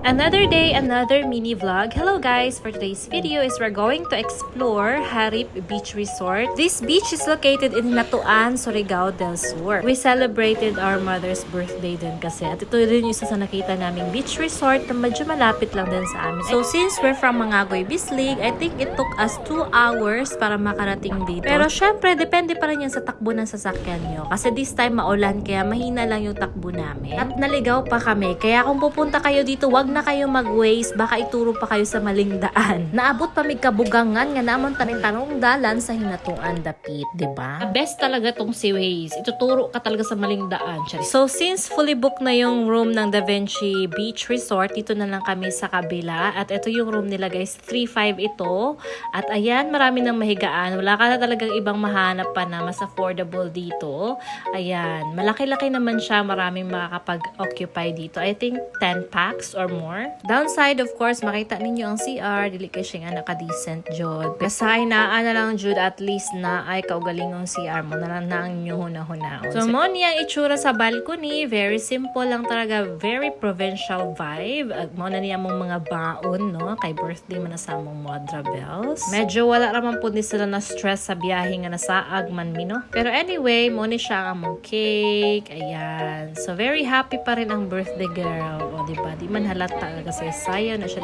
Another day, another mini vlog. Hello guys! For today's video is we're going to explore Harip Beach Resort. This beach is located in Natuan, Surigao del Sur. We celebrated our mother's birthday din kasi. At ito rin yung isa sa nakita naming beach resort na medyo malapit lang din sa amin. So since we're from Mangagoy, Bislig, I think it took us 2 hours para makarating dito. Pero syempre, depende pa rin yan sa takbo ng sasakyan nyo. Kasi this time maulan kaya mahina lang yung takbo namin. At naligaw pa kami. Kaya kung pupunta kayo dito, wag na kayo mag-waste, baka ituro pa kayo sa maling daan. Naabot pa may kabugangan nga namon tanong dalan sa hinatuan dapit, diba? Best talaga tong si Waze. Ituturo ka talaga sa maling daan. So since fully booked na yung room ng Da Vinci Beach Resort, dito na lang kami sa kabila. At ito yung room nila guys, 3.5 ito. At ayan, marami ng mahigaan. Wala ka na talagang ibang mahanap pa na mas affordable dito. Ayan, malaki-laki naman siya. Maraming makakapag-occupy dito. I think 10 packs or more. Downside, of course, makita ninyo ang CR. Dili kay siya nga naka-decent jud. Kasay na lang jud at least na ay kaugalingong CR mo na lang na ang inyo huna-hunaon. So mo niya itsura sa balcony. Very simple lang talaga. Very provincial vibe. At mo na niya mong mga baon, no? Kay birthday man na sa mong Modra Bells. Medyo wala raman po ni sila na stress sa biyahe nga nasaag man mi, no? Pero anyway, mo ni siya ang mong cake. Ayan. So very happy pa rin ang birthday girl. O diba? Di man halata talaga sa sayo na siya.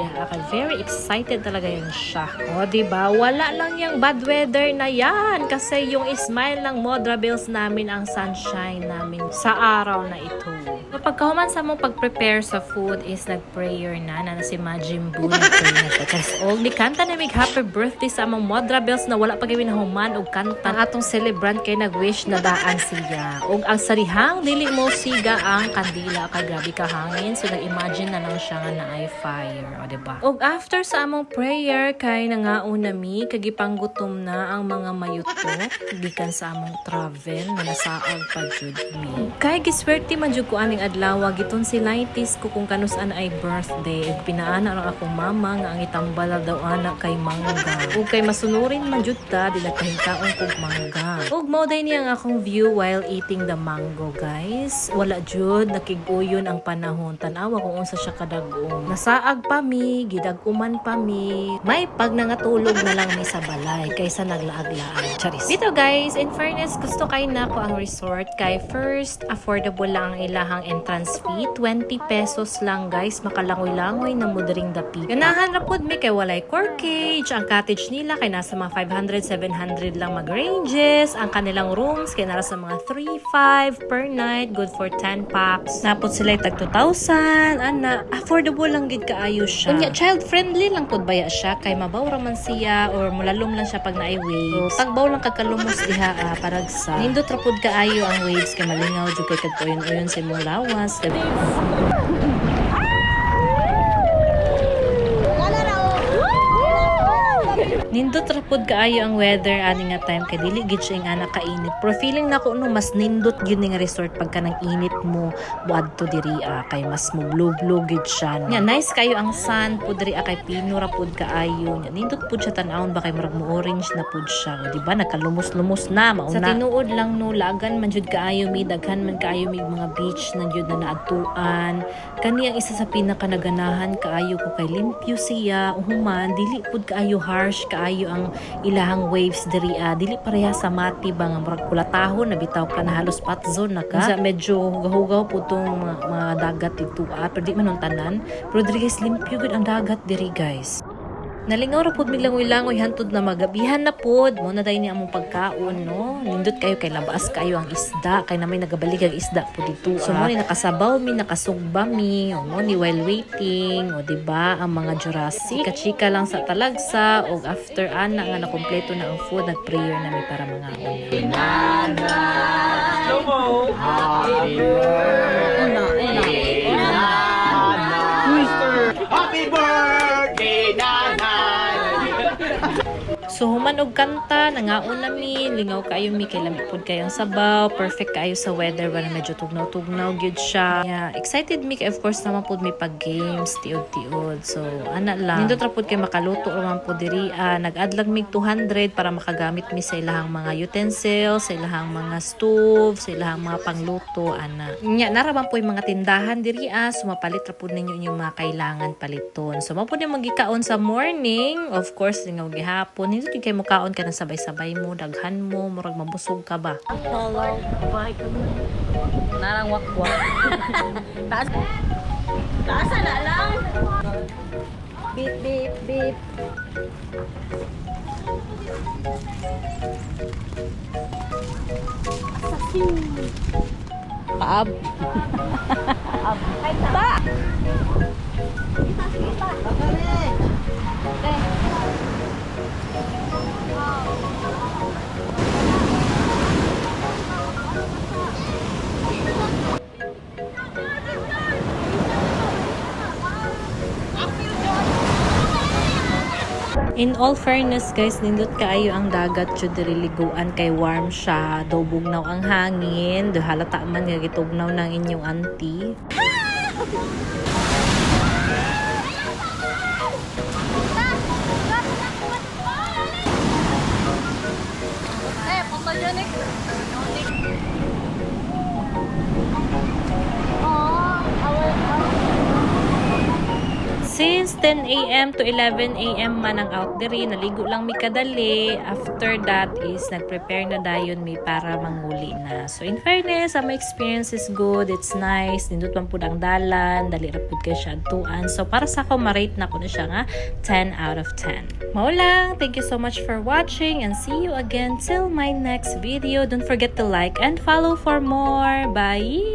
Very excited talaga yan siya. O diba? Wala lang yung bad weather na yan. Kasi yung smile ng Modra Bells namin ang sunshine namin sa araw na ito. So, pagkahuman sa mong pag-prepare sa food is nag-prayer na si Majin Buu nag-pray na siya. Kasi di kanta na may happy birthday sa among Modra Bells na wala pa gawin na human o kanta. Ang atong celebrant kay nag-wish na daan siya. O ang sarihang dili mo siga ang kandila. Grabe ka hangin. So nag-imagine na lang siya nga na ay fire. O diba? O after sa among prayer kay nangauna mi kagipanggutom na ang mga mayuto gikan sa among travel na nasaag pa jud mi. Kay giswerte man jud ko aning adlaw giton si Lightis ko kung kanus-an ay birthday. Pinaana ra akong mama nga ang itambala daw ana kay mangga. Ug kay masunurin man jud ta dili kahingkaon kog mangga. Ug mao day niya ang akong view while eating the mango, guys. Wala jud nakiguyon ang panahon. Tanawa kung unsa siya kadagom. Nasaag pa mi, gidaguman pa mi. May pag nangatulog na lang mi sa balay kaysa naglaag-laag. Charis. Dito guys, in fairness, gusto kay na ko ang resort kay first affordable lang ang ilahang entrance fee. 20 pesos lang guys, makalangoy-langoy na mudring dapi. Ganahan ra pud mi kay walay corkage. Ang cottage nila kay nasa mga 500, 700 lang mag-ranges. Ang kanilang rooms kay nara sa mga 3-5 per night, good for 10 packs. Napot sila tag 2,000. Ana, affordable lang gid kaayo siya. Unya child friendly lang pud baya siya kay mabaw ra man siya or mulalom lang siya pag naay waves. So, tagbaw lang kakalumos diha parag sa. Nindot ra pud kaayo ang waves kay malingaw jud kay kadtuyon-uyon sa imong lawas. Nindot ra pud kaayo ang weather ani nga time kay dili gid siya nga nakainit. Pero feeling nako no mas nindot gyud ning resort pagka nang init mo buadto diri kay mas mo blue gid siya. Nya nice kayo ang sun pud diri kay pino ra pud kaayo. Nya nindot pud siya tan-awon ba kay murag mo orange na pud siya. Di ba nakalumos-lumos na mauna. Sa tinuod lang no lagan man jud kaayo mi daghan man kaayo mi mga beach na jud na naadtuan. Kani ang isa sa pinakanaganahan kaayo ko kay limpyo siya human dili pud kaayo harsh kaayo ang ilahang waves diri dili pareha sa mati ba nga murag kulatahon na bitaw ka na halos pat zone na ka sa medyo hugaw-hugaw po tong mga dagat dito pero di man tanan pero diri guys limpyo gud ang dagat diri guys. Nalingaw ra pud milangoy-langoy hantod na magabihan na pud mo na day ni among pagkaon no nindot kayo kay labaas kayo ang isda kay na may nagabalig ang isda pud dito so mo ni nakasabaw mi nakasugba mi mo ni while waiting o diba ang mga Jurassic chika lang sa talagsa o after ana nga nakompleto na ang food nag-prayer na mi para mga Happy birthday, Nanay! So human og kanta, nangaon na mi, lingaw kayo mi kay lamig pod kayong sabaw, perfect kayo sa weather wala medyo tugnaw-tugnaw gyud siya. Yeah, excited mi kay of course naman pod mi pag games tiod-tiod. So ana lang. Nindot ra pod kay makaluto raman pod diri. Nag-add lang mig 200 para makagamit mi sa ilahang mga utensils, sa ilahang mga stove, sa ilahang mga pangluto ana. Nya naraman po yung mga tindahan diri sumapalit ra pod ninyo inyong mga kailangan paliton. So mao pod yung magikaon sa morning, of course lingaw gihapon. Hindi kay mo kaon ka na sabay-sabay mo, daghan mo, murag mabusog ka ba? Hello, bye. Narang wakwak. Taas. Taas na lang. Beep, beep, beep. Assassin. Paab. Paab. Pa! In all fairness guys, nindot kaayo ang dagat jud diri liguan kay warm siya, daw bugnaw ang hangin, do halata man nga gitugnaw ng inyong auntie. Photogenic. Since 10 a.m. to 11 a.m. man ang out diri, naligo lang mi kadali. After that is nagprepare na dayon mi para manguli na. So in fairness, my experience is good. It's nice. Nindot man pud ang dalan, dali ra pud kay siya adtuan. So para sa ako ma-rate na ko na siya nga 10 out of 10. Mao lang. Thank you so much for watching and see you again till my next video. Don't forget to like and follow for more. Bye.